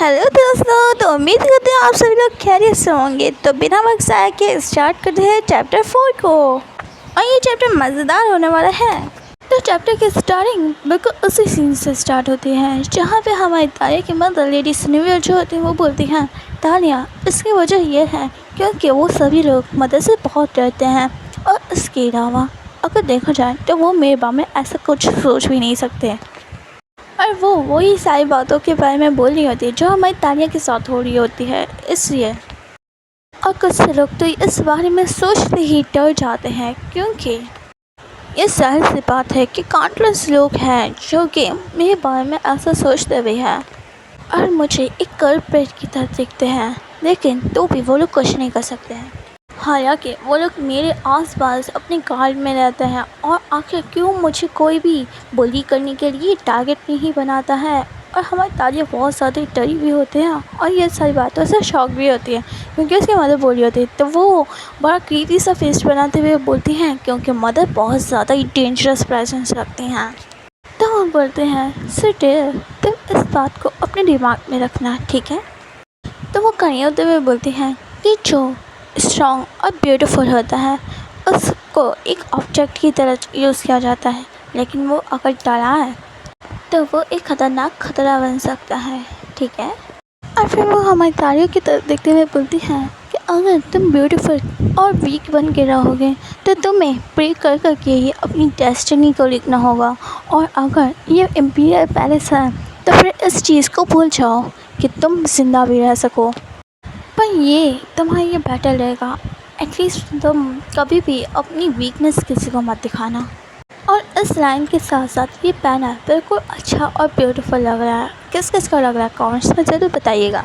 Hello दोस्तों, तो उम्मीद करते हैं आप सभी लोग खैरियत से होंगे। तो बिना वक्त ज़ाया के स्टार्ट करते हैं चैप्टर 4 को। और ये चैप्टर मज़ेदार होने वाला है। तो चैप्टर की स्टार्टिंग बिल्कुल उसी सीन से स्टार्ट होती है जहाँ पे हमारी तालिया की मदर लेडी सनीवर जो होती है वो बोलती हैं, तालिया इसकी वजह यह है क्योंकि वो सभी लोग मदर से बहुत डरते हैं और इसके अलावा अगर देखा जाए तो वो मेरे बारे में ऐसा कुछ सोच भी नहीं सकते। और वो वही सारी बातों के बारे में बोल रही होती है जो हमारी तालिया के साथ हो रही होती है, इसलिए। और कुछ लोग तो इस बारे में सोचते ही डर जाते हैं क्योंकि ये जाहिर सी बात है कि काउंटलेस लोग हैं जो कि मेरे बारे में ऐसा सोचते भी हैं और मुझे एक कल्प्रिट की तरह देखते हैं, लेकिन तो भी वो लोग कुछ नहीं कर सकते हैं। हालांकि वो लोग मेरे आसपास अपने गार्ड में रहते हैं और आखिर क्यों मुझे कोई भी बुली करने के लिए टारगेट नहीं बनाता है। और हमारी तालिया बहुत ज़्यादा डरी भी होते हैं और ये सारी बातों से शॉक भी होती है क्योंकि उसकी मदर बोली होती है, तो वो बड़ा क्रीपी सा फेस बनाते हुए बोलती हैं क्योंकि मदर बहुत ज़्यादा ही डेंजरस प्रेजेंस रखती हैं। तो वो बोलते हैं, सिट तो इस बात को अपने दिमाग में रखना, ठीक है। तो वो कहीं होते हुए बोलती हैं कि जो स्ट्रॉन्ग और ब्यूटीफुल होता है उसको एक ऑब्जेक्ट की तरह यूज़ किया जाता है, लेकिन वो अगर डरा है तो वो एक ख़तरनाक खतरा बन सकता है, ठीक है। और फिर वो हमारी तालियों की तरफ देखते हुए बोलती हैं कि अगर तुम ब्यूटीफुल और वीक बन के रहोगे तो तुम्हें प्रे कर करके ही अपनी डेस्टिनी को लिखना होगा। और अगर ये इम्पीरियल पैलेस है तो फिर इस चीज़ को भूल जाओ कि तुम जिंदा भी रह सको, पर ये तुम्हारा ये बेटर रहेगा। एटलीस्ट तुम कभी भी अपनी वीकनेस किसी को मत दिखाना। और इस लाइन के साथ साथ ये पैनल बिल्कुल अच्छा और ब्यूटीफुल लग रहा है। किस किस का लग रहा है कमेंट्स में ज़रूर बताइएगा।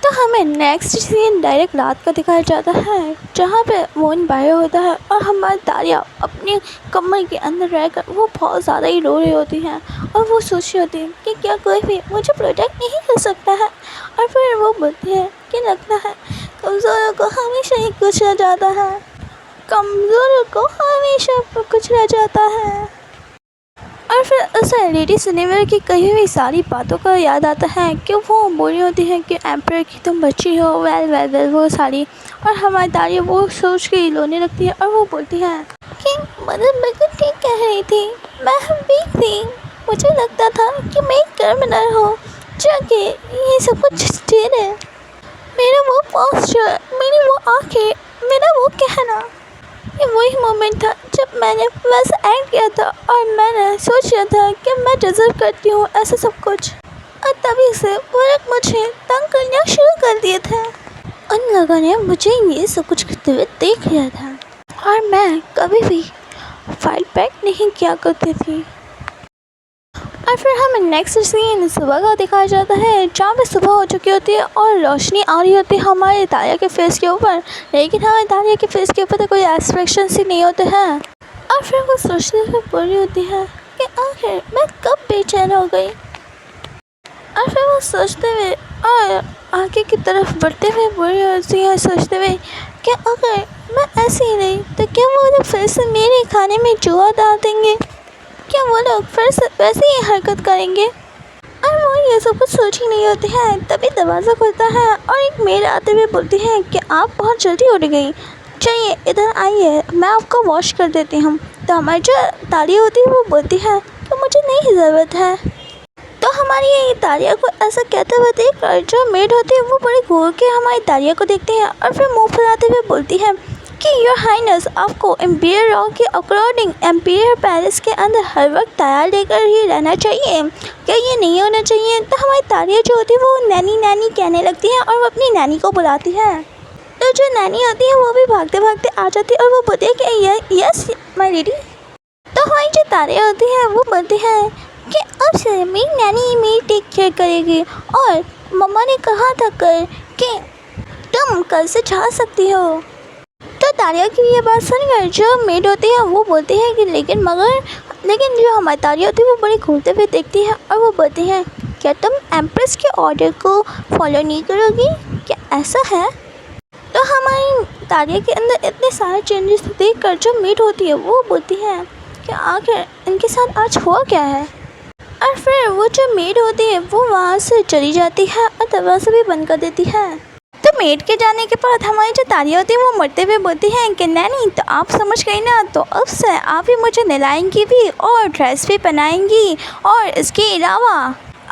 तो हमें नेक्स्ट सीन डायरेक्ट रात का दिखाया जाता है जहाँ पे मून बाहर होता है और हमारी तालिया अपने कमरे के अंदर रहकर वो बहुत ज़्यादा ही रो रही होती हैं और वो सोच रही होती है कि क्या कोई भी मुझे प्रोटेक्ट नहीं कर सकता है। और फिर वो बोलती है कि लगता है कमज़ोरों को हमेशा ही कुछ रह जाता है, कमज़ोरों को हमेशा कुछ रह जाता है। और फिर उसे लेडी सनीवर की कही हुई सारी बातों का याद आता है कि वो बोल रही होती है कि एम्पर की तुम बच्ची हो, वेल वेल वेल वो सारी। और हमारी तालिया वो सोच के रोने लगती है और वो बोलती है कि मदर बिल्कुल ठीक कह रही थी, मैं वीक थी, मुझे लगता था कि मैं एक क्रिमिनल हूँ जाके ये सब कुछ स्टेट है। मेरा वो पोस्चर, मेरी वो आँखें, मेरा वो कहना, ये वही मोमेंट था जब मैंने वैसा एक्ट किया था और मैंने सोचा था कि मैं डिज़र्व करती हूँ ऐसा सब कुछ। और तभी से वो लोग मुझे तंग करना शुरू कर दिए थे। उन लोगों ने मुझे ये सब कुछ करते हुए देख लिया था और मैं कभी भी फाइट बैक नहीं किया करती थी। और फिर हमें नेक्स्ट सीन सुबह का दिखाया जाता है जहाँ पे सुबह हो चुकी होती है और रोशनी आ रही होती है हमारे तालिया के फेस के ऊपर, लेकिन हमारे तालिया के फेस के ऊपर तो कोई एक्सप्रेशन ही नहीं होते हैं। और फिर वो सोचते हुए बोल रही होती है कि आखिर मैं कब बेचैन हो गई। और फिर वो सोचते हुए और आगे की तरफ बढ़ते हुए बोल रही होती है सोचते हुए कि अगर मैं ऐसी ही रही तो क्या वो लोग फिर से मेरे खाने में जुआ डाल देंगे, क्या वो लोग फिर से वैसे ही हरकत करेंगे। और वो ये सब कुछ सोच ही नहीं होती है। तभी दरवाज़ा खुलता है और एक मेड आते हुए बोलती है कि आप बहुत जल्दी उठ गई, चलिए इधर आइए मैं आपको वॉश कर देती हूँ। तो हमारी जो तालिया होती है वो बोलती है कि मुझे नहीं ज़रूरत है। तो हमारी ये तालिया को ऐसा कहते हुए देख कर जो मेड होती है वो बड़े घूर के हमारी तालिया को देखती है और फिर मुँह फुलाते हुए बोलती है कि योर हाइनेस आपको एम्पायर लॉ के अकॉर्डिंग एम्पायर पैलेस के अंदर हर वक्त तैयार लेकर ही रहना चाहिए, क्या ये नहीं होना चाहिए। तो हमारी तालिया जो होती है वो नैनी नैनी कहने लगती है और वो अपनी नैनी को बुलाती है। तो जो नैनी होती है वो भी भागते भागते आ जाती है और वो बोलती है कि यस माय लेडी। तो हमारी जो तालिया होती है वो बोलती है कि अब से मेरी नैनी मेरी टेक केयर करेगी और मम्मा ने कहा था कल कि तुम कल से जा सकती हो। तो तालिया की ये बात सुनकर जो मेड होती है वो बोलती है कि लेकिन जो हमारी तालिया होती है वो बड़ी घूरते हुए देखती है और वो बोलती है क्या तुम एम्प्रेस के ऑर्डर को फॉलो नहीं करोगी, क्या ऐसा है। तो हमारी तालिया के अंदर इतने सारे चेंजेस देखकर जो मेड होती है वो बोलती है कि आखिर इनके साथ आज हुआ क्या है। और फिर वो जो मेड होती है वो वहाँ से चली जाती है और दरवाज़ा भी बंद कर देती है। तो मेड के जाने के बाद हमारी जो तारिया होती है वो मरते हुए बोलती हैं कि नैनी तो आप समझ गई ना, तो अब से आप ही मुझे नहलाएंगी भी और ड्रेस भी पहनाएंगी और इसके अलावा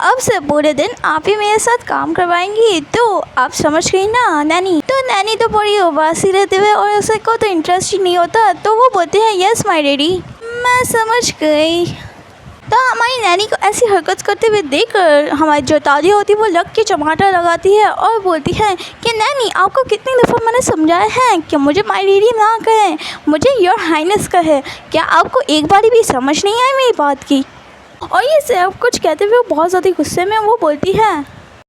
अब से पूरे दिन आप ही मेरे साथ काम करवाएंगी, तो आप समझ गई ना नैनी। तो नैनी तो बड़ी उबासी रहते हुए और उसे को तो इंटरेस्ट ही नहीं होता, तो वो बोलते हैं यस माय डैडी, मैं समझ गई। तो हमारी नैनी को ऐसी हरकत करते हुए देखकर हमारी जो तारिया होती है वो लग के चमाटा लगाती है और बोलती है कि नैनी आपको कितनी दफ़ा मैंने समझाया है कि मुझे माय डैडी ना कहें, मुझे योर हाइनेस कहे, क्या आपको एक बारी भी समझ नहीं आई मेरी बात की। और ये सब कुछ कहते हुए बहुत ज़्यादा गुस्से में वो बोलती है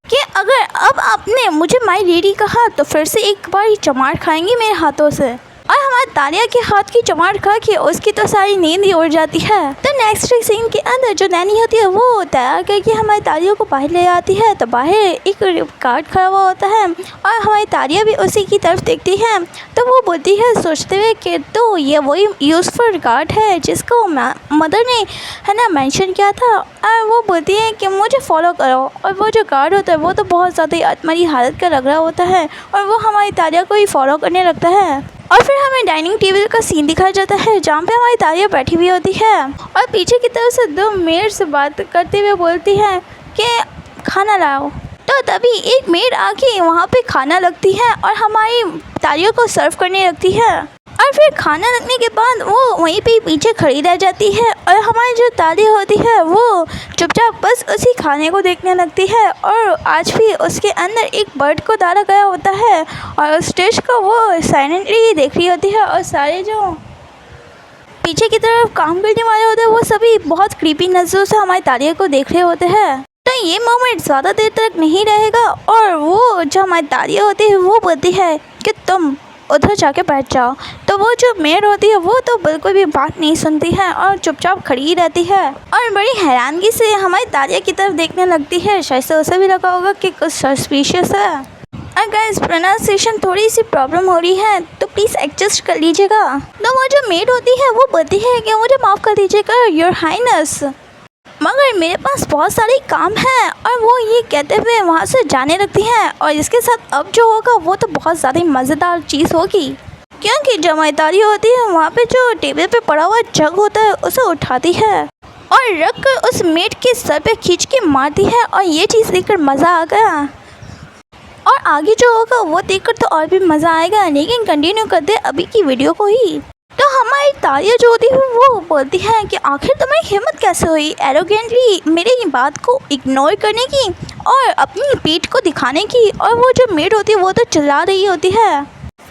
कि अगर अब आपने मुझे माय डैडी कहा तो फिर से एक बार ही चमाट खाएंगी मेरे हाथों से। और हमारे तारिया के हाथ की चमाट खा के उसकी तो सारी नींद ही उड़ जाती है। तो नेक्स्ट सीन के अंदर जो नैनी होती है वो तैयार करके हमारी तारिया को बाहर ले आती है। तो बाहर एक कार्ड खड़ा हुआ होता है और हमारी तारिया भी उसी की तरफ देखती है। तो वो बोलती है सोचते हुए कि तो ये वही यूज़फुल कार्ड है जिसको मदर ने है ना मेंशन किया था। और वो बोलती है कि मुझे फॉलो करो। और वो जो कार्ड होता है वो तो बहुत ज़्यादा आत्मरी हालत का लग रहा होता है और वो हमारी तारिया को ही फॉलो करने लगता है। और फिर हमें डाइनिंग टेबल का सीन दिखाया जाता है जहाँ पे हमारी तारिया बैठी हुई होती है और पीछे की तरफ से दो मेड से बात करते हुए बोलती है कि खाना लाओ। तो तभी एक मेड आके वहाँ पे खाना लगती है और हमारी तारिया को सर्व करने लगती है। और फिर खाना लगने के बाद वो वहीं पे पीछे खड़ी रह जाती है और हमारी जो तारिया होती है वो चुपचाप बस उसी खाने को देखने लगती है। और आज भी उसके अंदर एक बर्ड को डाला गया होता है और उस डिश को वो साइलेंटली देख रही होती है और सारे जो पीछे की तरफ काम करने वाले होते हैं वो सभी बहुत क्रीपी नज़रों से हमारी तारिया को देख रहे होते हैं। तो ये मोमेंट ज़्यादा देर तक नहीं रहेगा और वो जो हमारी तारिया होती है वो बोलती है कि तुम उधर जाके बैठ जाओ। तो वो जो मेड होती है वो तो बिल्कुल भी बात नहीं सुनती है और चुपचाप खड़ी ही रहती है और बड़ी हैरानगी से हमारी तारिया की तरफ देखने लगती है। शायद से उसे भी लगा होगा कि कुछ सस्पिशियस है। अगर इस प्रोनाउंसिएशन थोड़ी सी प्रॉब्लम हो रही है तो प्लीज़ एडजस्ट कर लीजिएगा। तो वो जो मेड होती है वो बोलती है कि मुझे माफ़ कर दीजिएगा योर हाइनेस, मगर मेरे पास बहुत सारे काम हैं। और वो ये कहते हुए वहाँ से जाने लगती हैं और इसके साथ अब जो होगा वो तो बहुत ज़्यादा मज़ेदार चीज़ होगी, क्योंकि जो हमारी तारिया होती है वहाँ पे जो टेबल पे पड़ा हुआ जग होता है उसे उठाती है और रख कर उस मेड के सर पे खींच के मारती है। और ये चीज़ देखकर मज़ा आ गया और आगे जो होगा वो देखकर तो और भी मज़ा आएगा। लेकिन कंटिन्यू करते अभी की वीडियो को ही। तो हमारी तारिया जो होती है वो बोलती है कि आखिर तुम्हें हिम्मत कैसे हुई एरोगेंटली मेरी बात को इग्नोर करने की और अपनी पीठ को दिखाने की। और वो जो मेड होती है वो तो चिल्ला रही होती है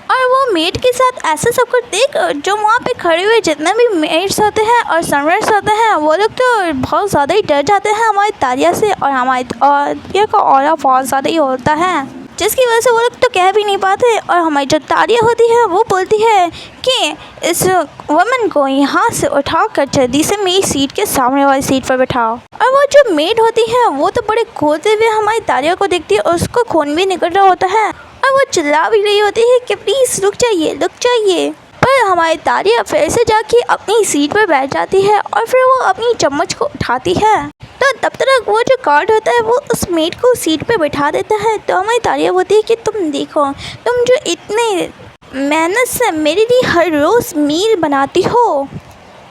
और वो मेड के साथ ऐसा सब कुछ देख जो वहाँ पे खड़े हुए जितने भी मेड्स होते हैं और सर्वेंट्स होते हैं वो लोग तो बहुत ज़्यादा ही डर जाते हैं हमारी तारिया से। और हमारी तारिया का ऑरा बहुत ज़्यादा ही होता है जिसकी वजह से वो लोग तो कह भी नहीं पाते। और हमारी जो तारिया होती है वो बोलती है कि इस वुमन को यहाँ से उठाकर जल्दी से मेरी सीट के सामने वाली सीट पर बैठाओ। और वो जो मेड होती है वो तो बड़े खोते हुए हमारी तारिया को देखती है और उसको खून भी निकल रहा होता है और वो चिल्ला भी रही होती है कि प्लीज़ रुक जाइए। पर हमारी तारिया फिर से जाके अपनी सीट पर बैठ जाती है और फिर वो अपनी चम्मच को उठाती है। तो तब तक वो जो कार्ड होता है वो उस मेड को सीट पे बैठा देता है। तो हमारी तारिया बोलती है कि तुम देखो, तुम जो इतने मेहनत से मेरे लिए हर रोज़ मील बनाती हो,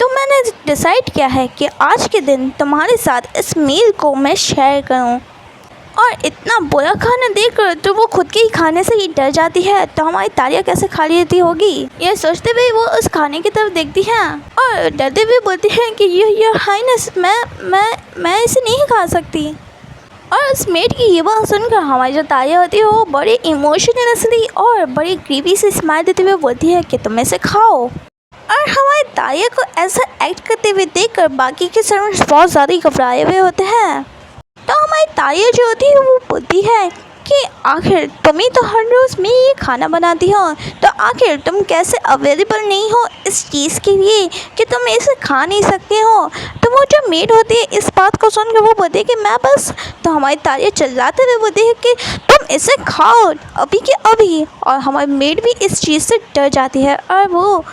तो मैंने डिसाइड किया है कि आज के दिन तुम्हारे साथ इस मील को मैं शेयर करूं। और इतना बुरा खाना देखकर तो वो खुद के ही खाने से ही डर जाती है। तो हमारी तारिया कैसे खा लेती होगी ये सोचते हुए वो उस खाने की तरफ देखती है और डरते हुए बोलती है कि योर हाइनेस मैं इसे नहीं खा सकती। और उस मेड की ये बात सुनकर हमारी जो तारिया होती है वो बड़े इमोशनली और बड़ी क्रीपी से स्माइल देते हुए बोलती है कि तुम इसे खाओ। और हमारी तारिया को ऐसा एक्ट करते हुए देखकर बाकी के सर्वेंट्स बहुत ज़्यादा ही घबराए हुए होते हैं। तो हमारी तारिया जो होती है वो बोलती है कि आखिर तुम ही तो हर रोज़ में ये खाना बनाती हो, तो आखिर तुम कैसे अवेलेबल नहीं हो इस चीज़ के लिए कि तुम इसे खा नहीं सकते हो। तो वो जो मेड होती है इस बात को सुनकर वो बोलती है कि मैं बस। तो हमारी तारिया चिल्लाते हुए बोलती है कि तुम इसे खाओ अभी के अभी। और हमारी मेड भी इस चीज़ से डर जाती है और वो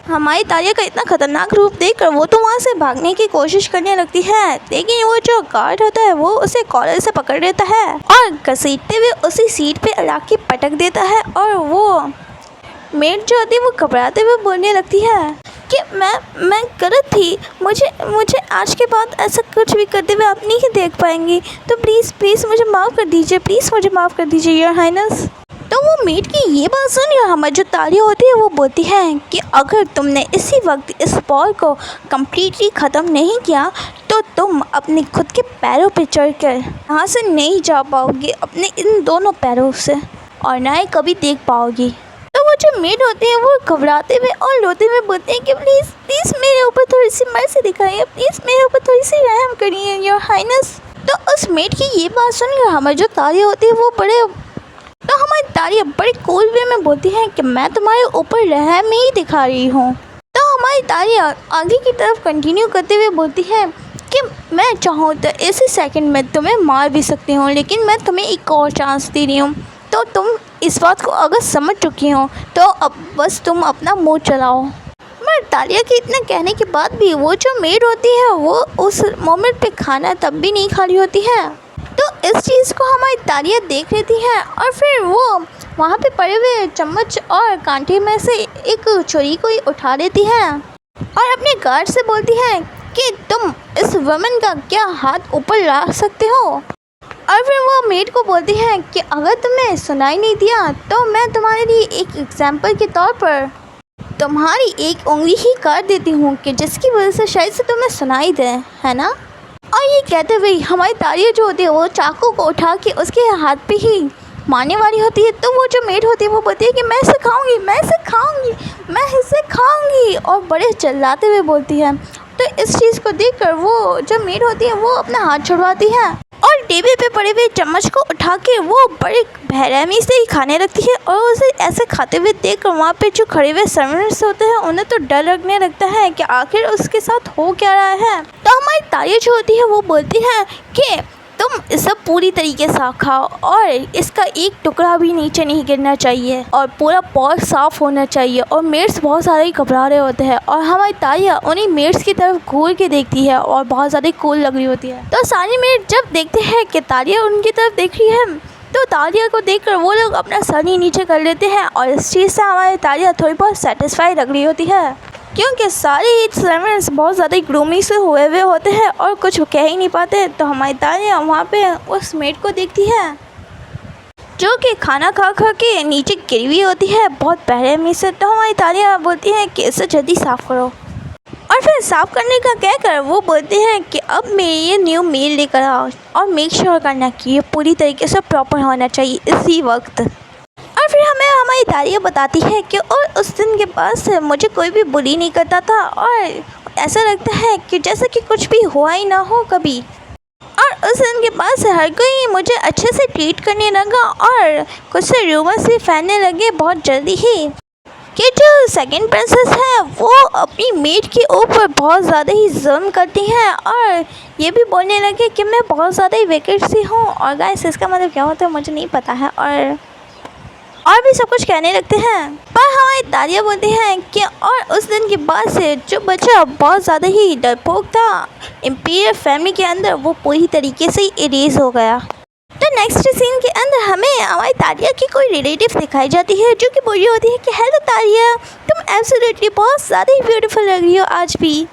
हमारी तारिया का इतना खतरनाक रूप देखकर वो तो वहाँ से भागने की कोशिश करने लगती है, लेकिन वो जो गार्ड होता है वो उसे कॉलर से पकड़ लेता है और घसीटते हुए उसी सीट पे ला के पटक देता है। और वो मेड जो होती है वो घबराते हुए बोलने लगती है कि मैं गलत थी, मुझे आज के बाद ऐसा कुछ भी करते हुए आप नहीं देख पाएंगी, तो प्लीज़ मुझे माफ़ कर दीजिए, प्लीज़ मुझे माफ़ कर दीजिए योर हाइनेस। तो वो मेड की ये बात सुन हमारी जो तारिया होती है वो बोलती है कि अगर तुमने इसी वक्त इस बॉल को कम्प्लीटली ख़त्म नहीं किया तो तुम अपने खुद के पैरों पे चढ़कर यहाँ से नहीं जा पाओगी, अपने इन दोनों पैरों से, और ना ही कभी देख पाओगी। तो वो जो मेड होती है वो घबराते हुए और रोते हुए बोलते हैं कि प्लीज़ मेरे ऊपर थोड़ी सी मर्जी दिखाइए, प्लीज़ मेरे ऊपर थोड़ी सी रहम करिए योर हाइनेस। तो उस मेड की ये बात सुन हमारी जो तारिया होती है वो हमारी तारिया बड़े कूल वे में बोलती है कि मैं तुम्हारे ऊपर रहम ही दिखा रही हूँ। तो हमारी तारिया आगे की तरफ कंटिन्यू करते हुए बोलती है कि मैं चाहूँ तो इसी सेकंड में तुम्हें मार भी सकती हूँ, लेकिन मैं तुम्हें एक और चांस दे रही हूँ। तो तुम इस बात को अगर समझ चुकी हो तो अब बस तुम अपना मुँह चलाओ। मगर तारिया के इतना कहने के बाद भी वो जो मेड होती है वो उस मोमेंट पे खाना तब भी नहीं खा रही होती है। तो इस चीज़ को हमारी तारिया देख लेती है और फिर वो वहाँ पे पड़े हुए चम्मच और कांटे में से एक छुरी को ही उठा लेती है और अपने गार्ड से बोलती है कि तुम इस वुमन का क्या हाथ ऊपर ला सकते हो। और फिर वो मेड को बोलती है कि अगर तुम्हें सुनाई नहीं दिया तो मैं तुम्हारे लिए एक एग्जाम्पल के तौर पर तुम्हारी एक उंगली ही काट देती हूँ कि जिसकी वजह से शायद से तुम्हें सुनाई दे, है ना। और ये कहते हुए हमारी तारिया जो होती है वो चाकू को उठा के उसके हाथ पे ही मारने वाली होती है। तो वो जो मेड होती है वो बोलती है कि मैं इसे खाऊंगी और बड़े चिल्लाते हुए बोलती है। तो इस चीज़ को देखकर वो जो मेड होती है वो अपना हाथ छुड़वाती है और टेबल पे पड़े हुए चम्मच को उठा के वो बड़े बेरहमी से ही खाने लगती है। और उसे ऐसे खाते हुए देखकर वहाँ पे जो खड़े हुए सर्वेंट्स होते हैं उन्हें तो डर लगने लगता है कि आखिर उसके साथ हो क्या रहा है। तो हमारी तारिया जो होती है वो बोलती है कि तुम इसे पूरी तरीके से खाओ और इसका एक टुकड़ा भी नीचे नहीं गिरना चाहिए और पूरा पॉट साफ़ होना चाहिए। और मेड्स बहुत सारे ही घबरा रहे होते हैं और हमारी तारिया उन्हीं मेड्स की तरफ घूर के देखती है और बहुत ज़्यादा कूल लग रही होती है। तो सारे मेड जब देखते हैं कि तारिया उनकी तरफ देख रही है तो तारिया को देखकर वो लोग अपना सर ही नीचे कर लेते हैं और इस चीज़ से हमारी तारिया थोड़ी बहुत सेटिस्फाई लग रही होती है, क्योंकि सारे ही सर्वेंट्स बहुत ज़्यादा ग्रूमी से हुए होते हैं और कुछ कह ही नहीं पाते। तो हमारी तारिया वहाँ पे उस मेड को देखती है जो कि खाना खा के नीचे गिरी हुई होती है बहुत बेरहमी से। तो हमारी तारिया बोलती है कि इसे जल्दी साफ़ करो और फिर साफ़ करने का कहकर वो बोलते हैं कि अब मेरे ये न्यू मील लेकर आओ और मेक श्योर करना कि ये पूरी तरीके से प्रॉपर होना चाहिए इसी वक्त। और फिर हमें हमारी तारिया बताती है कि और उस दिन के बाद से मुझे कोई भी बुली नहीं करता था और ऐसा लगता है कि जैसे कि कुछ भी हुआ ही ना हो कभी। और उस दिन के बाद से हर कोई मुझे अच्छे से ट्रीट करने लगा और कुछ से रूमर्स भी फैलने लगे बहुत जल्दी ही कि जो सेकंड प्रिंसेस है वो अपनी मेड के ऊपर बहुत ज़्यादा ही जुल्म करती हैं और ये भी बोलने लगे कि मैं बहुत ज़्यादा ही विकेट सी हूँ। और गाइस इसका मतलब क्या होता है मुझे नहीं पता है और भी सब कुछ कहने लगते हैं। पर हमारी तारिया बोलती हैं कि और उस दिन के बाद से जो बच्चा बहुत ज़्यादा ही डरपोक था इम्पीरियल फैमिली के अंदर वो पूरी तरीके से इरेज हो गया। तो नेक्स्ट सीन के अंदर हमें हमारी तारिया की कोई रिलेटिव दिखाई जाती है जो कि बोल रही होती है कि हेलो तारिया, तुम एब्सोल्युटली बहुत ज़्यादा ही ब्यूटीफुल लग रही हो आज भी।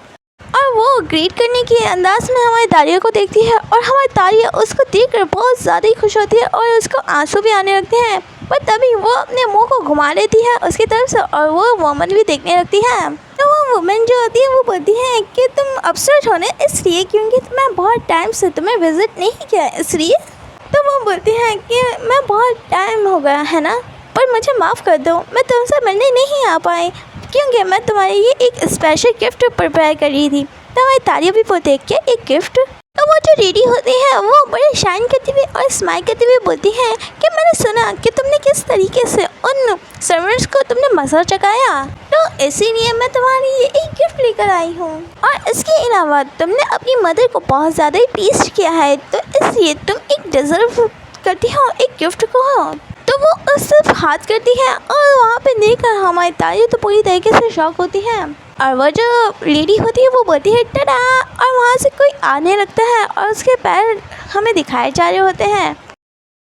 और वो ग्रीट करने के अंदाज में हमारी तारिया को देखती है और हमारी तारिया उसको देखकर बहुत ज़्यादा ही खुश होती है और उसको आंसू भी आने लगते हैं। पर तभी वो अपने मुंह को घुमा लेती है उसकी तरफ से और वो वुमन भी देखने लगती है। तो वो वुमन जो होती है वो बोलती है कि तुम अपसेट होने इसलिए क्योंकि मैं बहुत टाइम से तुम्हें विज़िट नहीं किया इसलिए। तो वो बोलती हैं कि मैं बहुत टाइम हो गया है ना, पर मुझे माफ़ कर दो, मैं तुमसे मिलने नहीं आ पाई क्योंकि मैं तुम्हारे लिए एक स्पेशल गिफ्ट प्रिपेयर कर रही थी। तो हमारी तारिया भी बोलती है क्या एक गिफ्ट। तो वो जो रेडी होती है वो बड़े शाइन करती हुई और स्माइल करते हुए बोलती हैं कि मैंने सुना कि तुमने किस तरीके से उन सर्वेंट्स को तुमने मज़ा चखाया, तो इसीलिए मैं तुम्हारे लिए एक गिफ्ट लेकर आई हूँ। और इसके अलावा तुमने अपनी मदर को बहुत ज़्यादा ही टीज किया है तो इसलिए तुम एक डिज़र्व करती हो एक गिफ्ट को। तो वो उस तरफ हाथ करती है और वहाँ पे देखकर हमारी तारिया तो पूरी तरीके से शॉक होती है। और वो जो लेडी होती है वो बोलती है टडा, और वहाँ से कोई आने लगता है और उसके पैर हमें दिखाए जा रहे होते हैं।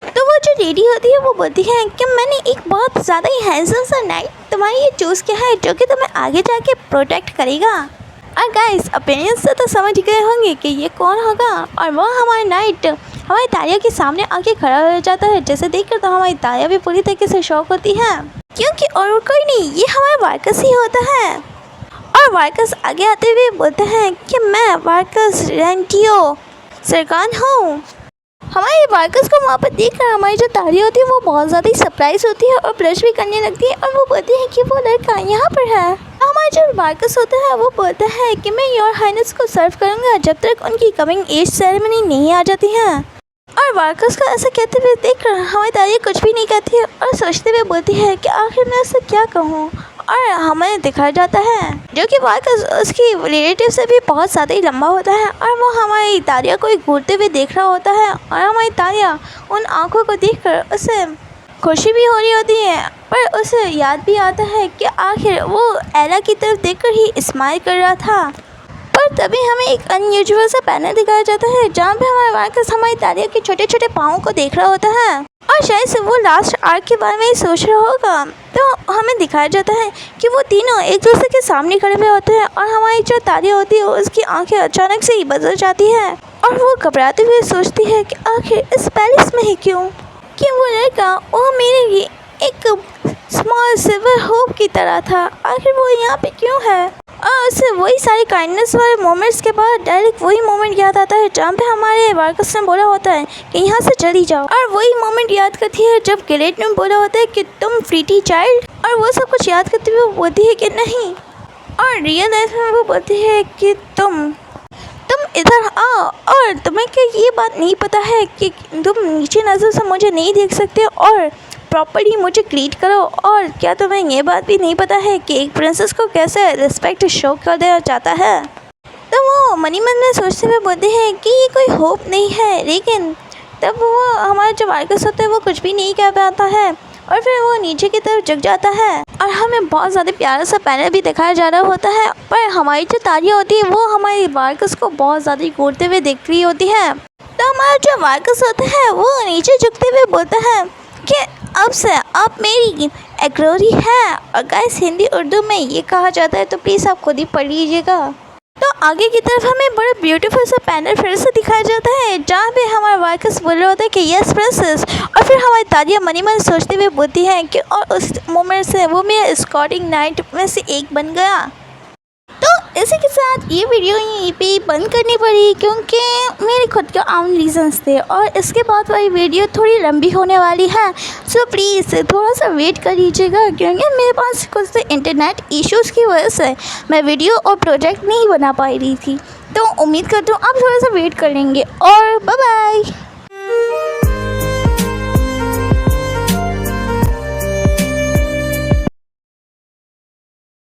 तो वो जो लेडी होती है वो बोलती है कि मैंने एक बहुत ज़्यादा ही हैंडसम सा नाइट तुम्हारे लिए चूज़ किया है जो कि तुम्हें आगे जाके प्रोटेक्ट करेगा। और गाइस अपीयरेंस से तो समझ गए होंगे कि ये कौन होगा। और वो हमारे नाइट हमारी तारिया के सामने आके खड़ा हो जाता है, जैसे देखकर तो हमारी तारिया भी पूरी तरीके से शॉक होती है, क्योंकि और कोई नहीं ये हमारा वार्कस ही होता है। और वार्कस आगे आते हुए बोलते हैं कि मैं वार्कस रेंटियो सरकान हूँ। हमारे वार्कस को वहाँ पर देख कर हमारी जो तारिया होती है वो बहुत ज़्यादा ही सरप्राइज होती है और ब्लश भी करने लगती है, और वो बोलती है कि वो लड़का यहाँ पर है। हमारा जो वार्कस होता है वो बोलता है कि मैं योर हाइनेस को सर्व करूँगा जब तक उनकी कमिंग एज सेरेमनी नहीं आ जाती है। और वार्कस को ऐसा कहते हुए देख कर हमारी तारिया कुछ भी नहीं कहती है और सोचते हुए बोलती है कि आखिर मैं उससे क्या कहूँ। और हमें दिखाया जाता है जो कि वार्कस उसकी रिलेटिव से भी बहुत ज़्यादा ही लंबा होता है, और वो हमारी तारिया को घूरते हुए देख रहा होता है। और हमारी तारिया उन आँखों को देखकर उसे खुशी भी हो रही होती है, पर उसे याद भी आता है कि आखिर वो एला की तरफ देखकर ही स्माइल कर रहा था। पर तभी हमें एक अनयूजुअल सा पैनल दिखाया जाता है जहाँ पे हमारा वार्कस हमारी तारिया के छोटे छोटे पाँव को देख रहा होता है, और शायद से वो लास्ट आर्क के बारे में ही सोच रहा होगा। तो हमें दिखाया जाता है कि वो तीनों एक दूसरे के सामने खड़े हुए होते हैं, और हमारी जो तारिया होती है उसकी आंखें अचानक से ही बदल जाती है, और वो घबराते हुए सोचती है कि आखिर इस पैलेस में ही क्यों, कि वो लड़का वो मेरे लिए एक स्मॉल सिल्वर होप की तरह था, आखिर वो यहाँ पे क्यों है। और उसे वही सारे काइंडनेस वाले मोमेंट्स के बाद डायरेक्ट वही मोमेंट याद आता है जहाँ पे हमारे वार्कस ने बोला होता है कि यहाँ से चली जाओ, और वही मोमेंट याद करती है जब गिलेट ने बोला होता है कि तुम प्रीटी चाइल्ड, और वो सब कुछ याद करते हुए बोलती है कि नहीं, और रियल लाइफ में वो बोलती है कि तुम इधर आओ, और तुम्हें क्या ये बात नहीं पता है कि तुम नीचे नज़र से मुझे नहीं देख सकते और प्रॉपर्ली मुझे ग्रीट करो, और क्या तुम्हें ये बात भी नहीं पता है कि एक प्रिंसेस को कैसे रिस्पेक्ट शो कर देना चाहता है। तो वो मनी मन में सोचते हुए बोलते हैं कि ये कोई होप नहीं है, लेकिन तब वो हमारा जो वार्कस होता है वो कुछ भी नहीं कह पाता है, और फिर वो नीचे की तरफ झुक जाता है। और हमें बहुत ज़्यादा प्यारा सा पैनल भी दिखाया जा रहा होता है, पर हमारी जो तारिया होती है वो हमारे वार्कस को बहुत ज़्यादा घूरते हुए देख रही होती है। तो हमारा जो वार्कस होता है वो नीचे झुकते हुए बोलता है कि अब से आप मेरी एग्रोरी है। और गाइस हिंदी उर्दू में ये कहा जाता है, तो प्लीज़ आप खुद ही पढ़ लीजिएगा। तो आगे की तरफ हमें बड़ा ब्यूटीफुल सा पैनल फिर से दिखाया जाता है जहाँ पे हमारा वार्कस बोल रहा होता है कि यस प्रिंसेस, और फिर हमारी तारिया मनी मन सोचते हुए बोलती है कि और उस मोमेंट से वो मेरा एस्कॉर्टिंग नाइट में से एक बन गया। तो इसी के साथ ये वीडियो यहीं पे बंद करनी पड़ी क्योंकि मेरे खुद के आम रीजंस थे, और इसके बाद वाली वीडियो थोड़ी लंबी होने वाली है, सो प्लीज़ थोड़ा सा वेट कर लीजिएगा, क्योंकि मेरे पास कुछ इंटरनेट इश्यूज़ की वजह से मैं वीडियो और प्रोजेक्ट नहीं बना पा रही थी। तो उम्मीद करती हूँ आप थोड़ा सा वेट कर लेंगे, और बाय बाय।